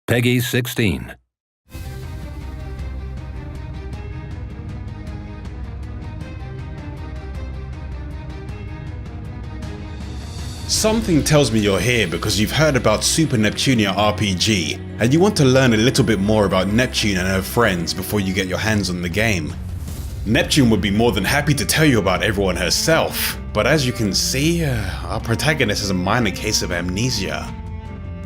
Peggy 16. Something tells me you're here because you've heard about Super Neptunia RPG, and you want to learn a little bit more about Neptune and her friends before you get your hands on the game. Neptune would be more than happy to tell you about everyone herself, but as you can see, our protagonist has a minor case of amnesia.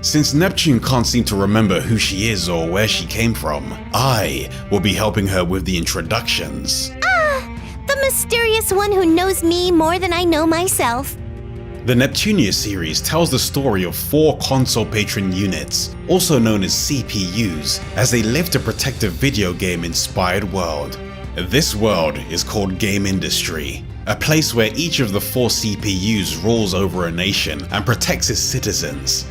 Since Neptune can't seem to remember who she is or where she came from, I will be helping her with the introductions. The mysterious one who knows me more than I know myself. The Neptunia series tells the story of 4 console patron units, also known as CPUs, as they live to protect a video game-inspired world. This world is called Game Industry, a place where each of the 4 CPUs rules over a nation and protects its citizens.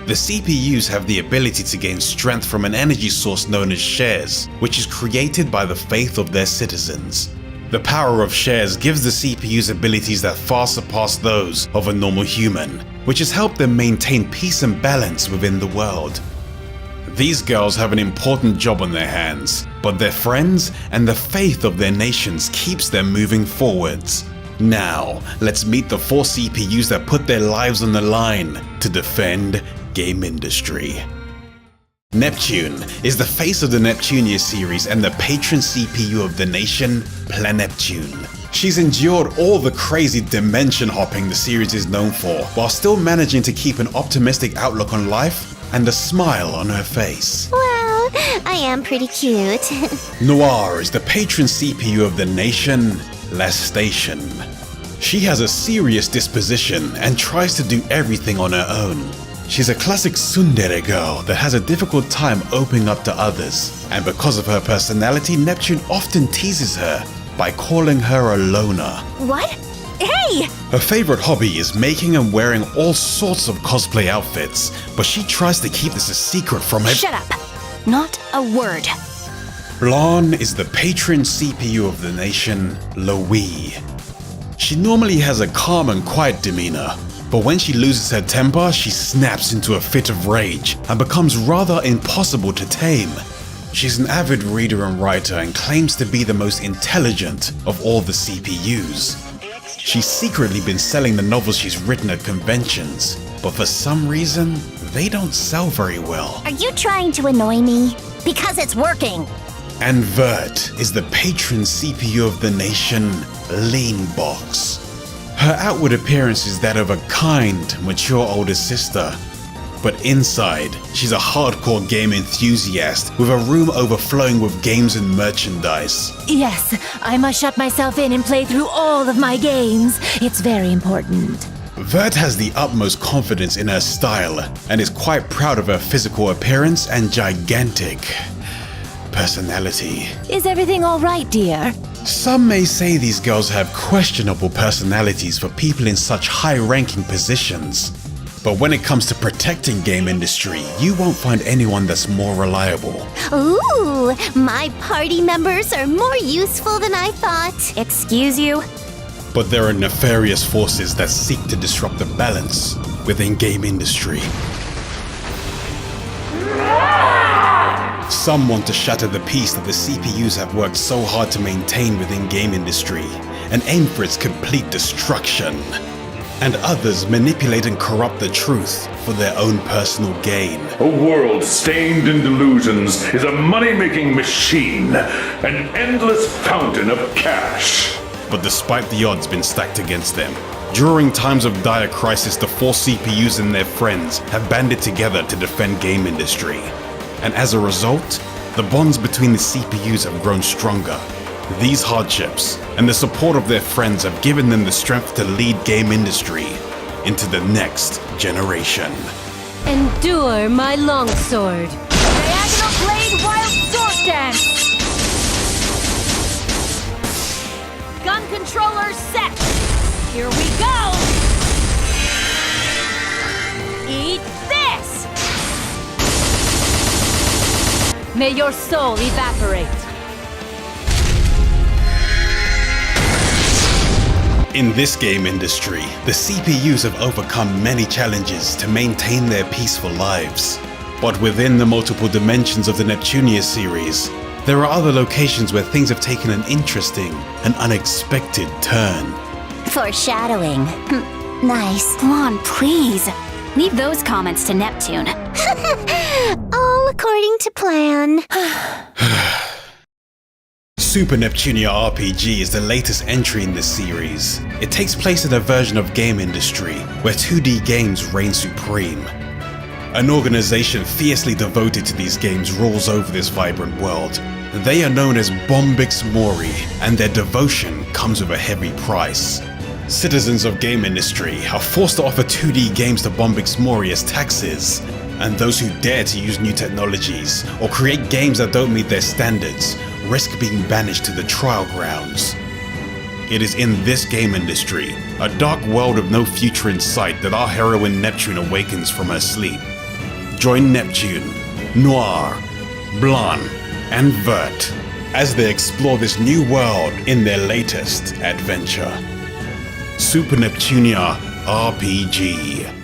The CPUs have the ability to gain strength from an energy source known as shares, which is created by the faith of their citizens. The power of shares gives the CPUs abilities that far surpass those of a normal human, which has helped them maintain peace and balance within the world. These girls have an important job on their hands, but their friends and the faith of their nations keeps them moving forwards. Now, let's meet the 4 CPUs that put their lives on the line to defend Game Industry. Neptune is the face of the Neptunia series and the patron CPU of the nation, Neptune. She's endured all the crazy dimension hopping the series is known for, while still managing to keep an optimistic outlook on life and a smile on her face. Well, I am pretty cute. Noir is the patron CPU of the nation, Station. She has a serious disposition and tries to do everything on her own. She's a classic tsundere girl that has a difficult time opening up to others, and because of her personality, Neptune often teases her by calling her a loner. What? Hey! Her favorite hobby is making and wearing all sorts of cosplay outfits, but she tries to keep this a secret from her. Shut up! Not a word. Blanc is the patron CPU of the nation, Louis. She normally has a calm and quiet demeanor, but when she loses her temper, she snaps into a fit of rage and becomes rather impossible to tame. She's an avid reader and writer and claims to be the most intelligent of all the CPUs. She's secretly been selling the novels she's written at conventions, but for some reason, they don't sell very well. Are you trying to annoy me? Because it's working. And Vert is the patron CPU of the nation, Leanbox. Her outward appearance is that of a kind, mature older sister. But inside, she's a hardcore game enthusiast with a room overflowing with games and merchandise. Yes, I must shut myself in and play through all of my games. It's very important. Vert has the utmost confidence in her style and is quite proud of her physical appearance and gigantic personality. Is everything all right, dear? Some may say these girls have questionable personalities for people in such high-ranking positions. But when it comes to protecting Game Industry, you won't find anyone that's more reliable. Ooh, my party members are more useful than I thought. Excuse you? But there are nefarious forces that seek to disrupt the balance within Game Industry. Some want to shatter the peace that the CPUs have worked so hard to maintain within Game Industry and aim for its complete destruction. And others manipulate and corrupt the truth for their own personal gain. A world stained in delusions is a money-making machine, an endless fountain of cash. But despite the odds being stacked against them, during times of dire crisis, the 4 CPUs and their friends have banded together to defend Game Industry. And as a result, the bonds between the CPUs have grown stronger. These hardships and the support of their friends have given them the strength to lead Game Industry into the next generation. Endure my longsword. Diagonal blade wild sword dance. Gun controller set. Here we go. Eat this. May your soul evaporate. In this Game Industry, the CPUs have overcome many challenges to maintain their peaceful lives. But within the multiple dimensions of the Neptunia series, there are other locations where things have taken an interesting and unexpected turn. Foreshadowing. Nice. Blonde, please. Leave those comments to Neptune. All according to plan. Super Neptunia RPG is the latest entry in this series. It takes place in a version of game industry where 2D games reign supreme. An organization fiercely devoted to these games rules over this vibrant world. They are known as Bombix Mori, and their devotion comes with a heavy price. Citizens of game industry are forced to offer 2D games to Bombix Mori as taxes, and those who dare to use new technologies or create games that don't meet their standards risk being banished to the trial grounds. It is in this game industry, a dark world of no future in sight, that our heroine Neptune awakens from her sleep. Join Neptune, Noir, Blanc, and Vert as they explore this new world in their latest adventure. Super Neptunia RPG.